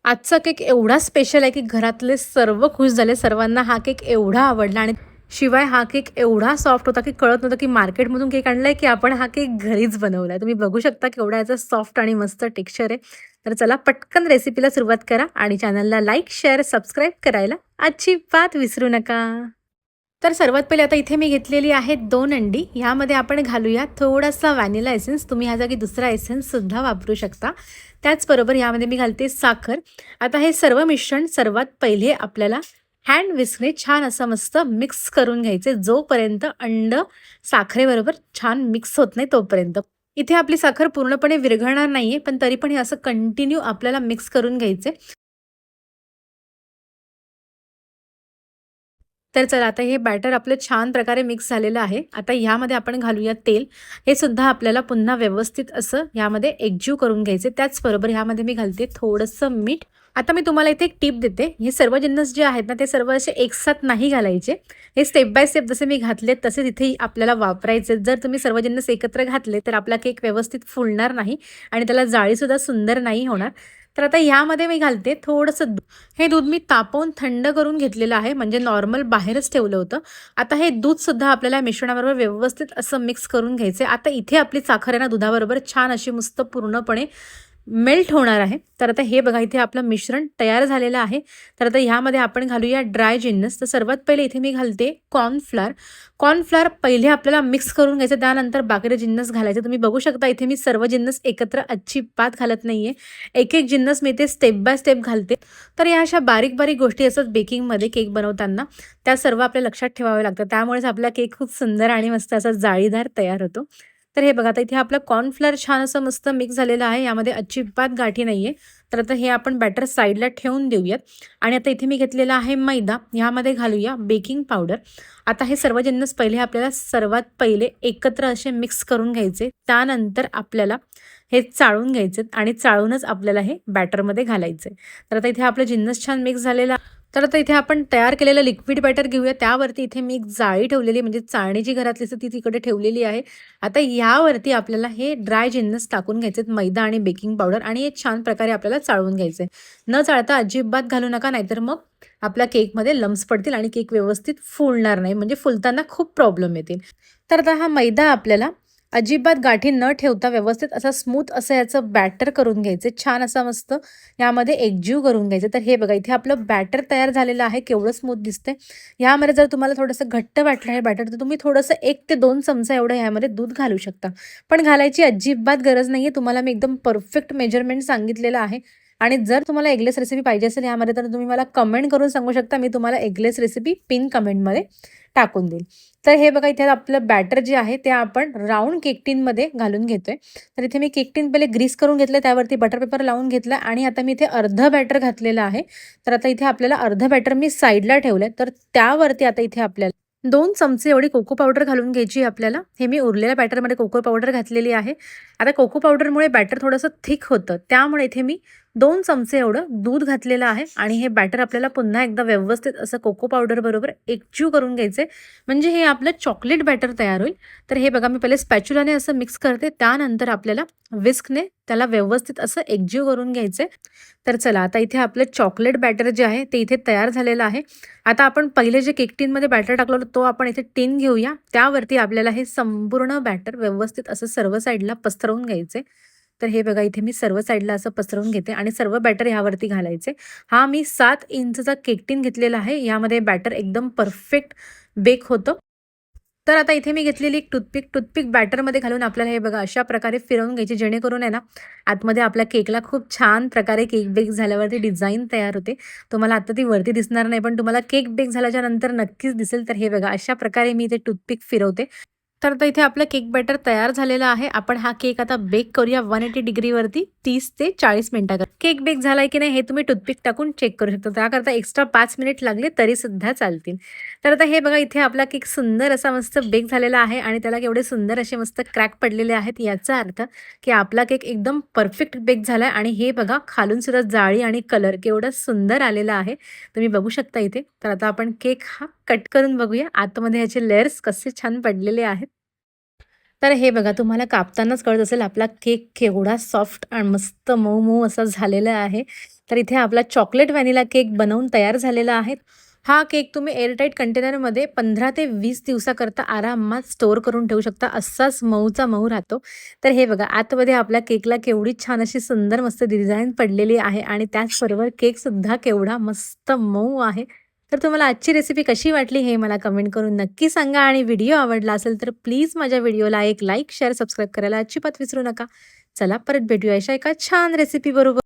आजचा केक एवढा स्पेशल आहे की घरातले सर्व खुश झाले. सर्वांना हा केक एवढा आवडला आणि शिवाय हा केक एवढा सॉफ्ट होता की कळत नव्हतं की मार्केटमधून केक आणलाय की आपण हा केक घरीच बनवलाय. तुम्ही बघू शकता केवढा याचा सॉफ्ट आणि मस्त टेक्स्चर आहे. तर चला पटकन रेसिपीला सुरुवात करा आणि चॅनलला लाईक, शेअर, सबस्क्राईब करायला अजिबात विसरू नका. तर सर्वात पहिले आता इथे मी घेतलेली आहे 2 अंडी. ह्यामध्ये आपण घालूया थोडासा व्हॅनिला एसेन्स. तुम्ही ह्या जागी दुसरा एसेन्ससुद्धा वापरू शकता. त्याचबरोबर यामध्ये मी घालते साखर. आता हे सर्व मिश्रण सर्वात पहिले आपल्याला हँड विस्कने छान असं मस्त मिक्स करून घ्यायचे, जोपर्यंत अंड साखरेबरोबर छान मिक्स होत नाही तोपर्यंत. इथे आपली साखर पूर्णपणे विरघळणार नाहीये, पण तरी पण हे असं कंटिन्यू आपल्याला मिक्स करून घ्यायचे. तर चला आता हे बॅटर आपलं छान प्रकारे मिक्स झालेलं आहे. आता ह्यामध्ये आपण घालूया तेल. हे सुद्धा आपल्याला पुन्हा व्यवस्थित असं ह्यामध्ये एकजीव करून घ्यायचे. त्याचबरोबर ह्यामध्ये मी घालते थोडंसं मीठ. आता मी तुम्हाला इथे एक टिप देते. हे सर्व जिन्नस जे आहेत ना, ते सर्व असे एकसाथ नाही घालायचे. हे स्टेप बाय स्टेप जसे मी घातले तसेच इथे आपल्याला वापरायचे. जर तुम्ही सर्व जिन्नस एकत्र घातले तर आपला केक व्यवस्थित फुलणार नाही आणि त्याला जाळीसुद्धा सुंदर नाही होणार. तर आता ह्यामध्ये मी घालते थोडंसं. हे दूध मी तापवून थंड करून घेतलेलं आहे, म्हणजे नॉर्मल बाहेरच ठेवलं होतं. आता हे दूधसुद्धा आपल्याला मिश्रणाबरोबर व्यवस्थित असं मिक्स करून घ्यायचं. आता इथे आपली साखर आहे ना, दुधाबरोबर छान अशी मस्त पूर्णपणे मेल्ट होणार आहे. तर आता हे बघा इथे आपलं मिश्रण तयार झालेलं आहे. तर आता ह्यामध्ये आपण घालूया ड्राय जिन्नस. तर सर्वात पहिले इथे मी घालते कॉर्नफ्लोअर. कॉर्नफ्लोअर पहिले आपल्याला मिक्स करून घ्यायचं, त्यानंतर बाकीचे जिन्नस घालायचे. तुम्ही बघू शकता इथे मी सर्व जिन्नस एकत्र अजिबात घालत नाहीये. एक-एक जिन्नस मी इथे स्टेप बाय स्टेप घालते. तर या अशा बारीक-बारीक गोष्टी असतात बेकिंगमध्ये केक बनवताना, त्या सर्व आपल्या लक्षात ठेवाव्या लागतात. त्यामुळेच आपला केक खूप सुंदर आणि मस्त असा जाळीदार तयार होतो. तर हे बघा आता इथे आपलं कॉर्नफ्लोअर छान असं मस्त मिक्स झालेलं आहे. यामध्ये अजिबात गाठी नाहीये. तर आता हे आपण बॅटर साईडला ठेवून देऊयात आणि आता इथे मी घेतलेला आहे मैदा. ह्यामध्ये घालूया बेकिंग पावडर. आता हे सर्व जिन्नस पहिले आपल्याला सर्वात पहिले एकत्र असे मिक्स करून घ्यायचे. त्यानंतर आपल्याला हे चाळून घ्यायचे आणि चाळूनच आपल्याला हे बॅटरमध्ये घालायचे. तर आता इथे आपलं जिन्नस छान मिक्स झालेला. तर आता इथे आपण तयार केलेलं लिक्विड बॅटर घेऊया. त्यावरती इथे मी एक जाळी ठेवलेली, म्हणजे चाळणी जी घरातली असते ती तिकडे ठेवलेली आहे. आता यावरती आपल्याला हे ड्राय जिन्नस टाकून घ्यायचे, मैदा आणि बेकिंग पावडर, आणि हे छान प्रकारे आपल्याला चाळून घ्यायचे. न चाळता अजिबात घालू नका, नाहीतर मग आपल्या केकमध्ये लम्स पडतील आणि केक व्यवस्थित फुलणार नाही, म्हणजे फुलताना खूप प्रॉब्लेम येतील. तर आता हा मैदा आपल्याला अजिबात गाठी न ठेवता व्यवस्थित असा स्मूथ असं याचं बॅटर करून घ्यायचं. छान असा मस्त यामध्ये एकजीव करून घ्यायचं. तर हे बघा इथे आपलं बॅटर तयार झालेलं आहे. केवढं स्मूथ दिसतंय. ह्यामध्ये जर तुम्हाला थोडंसं घट्ट वाटलं हे बॅटर, तर तुम्ही थोडंसं 1 ते 2 चमचा एवढं ह्यामध्ये दूध घालू शकता. पण घालायची अजिबात गरज नाहीये. तुम्हाला मी एकदम परफेक्ट मेजरमेंट सांगितलेलं आहे. आणि जर तुम्हाला एगलेस रेसिपी पाहिजे असेल यामध्ये, तर तुम्ही मला कमेंट करून सांगू शकता. मी तुम्हाला एगलेस रेसिपी पिन कमेंटमध्ये टाकून देईल. तर हे बघा इथे आपलं बॅटर जे आहे ते आपण राउंड केक टिनमध्ये घालून घेतोय. तर इथे मी केक टिन पहिले ग्रीस करून घेतलं, त्यावरती बटर पेपर लावून घेतला आणि आता मी इथे अर्धं बॅटर घातलेलं आहे. तर आता इथे आपल्याला अर्धं बॅटर मी साईडला ठेवलंय. तर त्यावरती आता इथे आपल्याला 2 चमचे एवढी कोको पावडर घालून घ्यायची आपल्याला. हे मी उरलेल्या बॅटरमध्ये कोको पावडर घातलेली आहे. आता कोको पावडरमुळे बॅटर थोडंसं थिक होतं, त्यामुळे इथे मी 2 चमचे एवढं दूध घातलेलं आहे आणि हे बॅटर आपल्याला पुन्हा एकदा व्यवस्थित असं कोको पावडर बरोबर एकजीव करून घ्यायचे, म्हणजे हे आपलं चॉकलेट बॅटर तयार होईल. तर हे बघा मी पहिले स्पॅच्युलाने असं मिक्स करते, त्यानंतर आपल्याला विस्कने त्याला व्यवस्थित असं एकजीव करून घ्यायचे. तर चला आता इथे आपलं चॉकलेट बॅटर जे आहे ते इथे तयार झालेलं आहे. आता आपण पहिले जे केक टिनमध्ये बॅटर टाकलं होतं, तो आपण इथे टिन घेऊया. त्यावरती आपल्याला हे संपूर्ण बॅटर व्यवस्थित असं सर्व साईडला पसरवून घ्यायचे. तर हे बघा इथे मी सर्व साईडला असं पसरवून घेते आणि सर्व बॅटर ह्यावरती घालायचे. हा मी 7 इंचचा केक टिन घेतलेला आहे. यामध्ये बॅटर एकदम परफेक्ट बेक होतं. तर आता इथे मी घेतलेली एक टूथपिक बॅटरमध्ये घालून आपल्याला हे बघा अशा प्रकारे फिरवून घ्यायची, जेणेकरून आहे ना आतमध्ये आपल्या केकला खूप छान प्रकारे केक बेक झाल्यावरती डिझाईन तयार होते. तुम्हाला आता ती वरती दिसणार नाही, पण तुम्हाला केक बेक झाल्याच्या नंतर नक्कीच दिसेल. तर हे बघा अशा प्रकारे मी इथे टूथपिक फिरवते. तर आता इथे आपलं केक बॅटर तयार झालेला आहे. आपण हा केक आता बेक करूया 180 डिग्रीवरती 30 ते 40 मिनिटाकरता. केक बेक झालाय की नाही हे तुम्ही टूथपिक टाकून चेक करू शकता. त्याकरता एक्स्ट्रा 5 मिनिट लागले तरी सुद्धा चालतील. तर आता हे बघा इथे आपला केक सुंदर असा मस्त बेक झालेला आहे आणि त्याला केवढे सुंदर असे मस्त क्रॅक पडलेले आहेत. याचा अर्थ की आपला केक एकदम परफेक्ट बेक झालाय आणि हे बघा खालून सुद्धा जाळी आणि कलर केवढं सुंदर आलेला आहे. तुम्ही बघू शकता इथे. तर आता आपण केक हा कट करून बघूया. आतमध्ये ह्याचे लेयर्स कसे छान पडलेले आहेत. तर हे बघा तुम्हाला कापतानाच कळत असेल आपला केक केवढा सॉफ्ट आणि मस्त मऊ-मऊ असा झालेला आहे. तर इथे आपला चॉकलेट व्हॅनिला केक बनवून तयार झालेला आहे. हा केक तुम्ही एअरटाईट कंटेनरमध्ये 15 ते 20 दिवसाकरता आरामात स्टोअर करून ठेवू शकता. असाच मऊचा मऊ राहतो. तर हे बघा आतमध्ये आपल्या केकला केवढी छान अशी सुंदर मस्त डिझाइन पडलेली आहे आणि त्याचबरोबर केकसुद्धा केवढा मस्त मऊ आहे. तर तुम्हाला आजची रेसिपी कशी वाटली हे मला कमेंट करून नक्की सांगा आणि व्हिडिओ आवडला असेल तर प्लीज माझ्या व्हिडिओला एक लाईक, शेअर, सबस्क्राईब करायला अजिबात विसरू नका. चला परत भेटूया अशा एका छान रेसिपी बरोबर.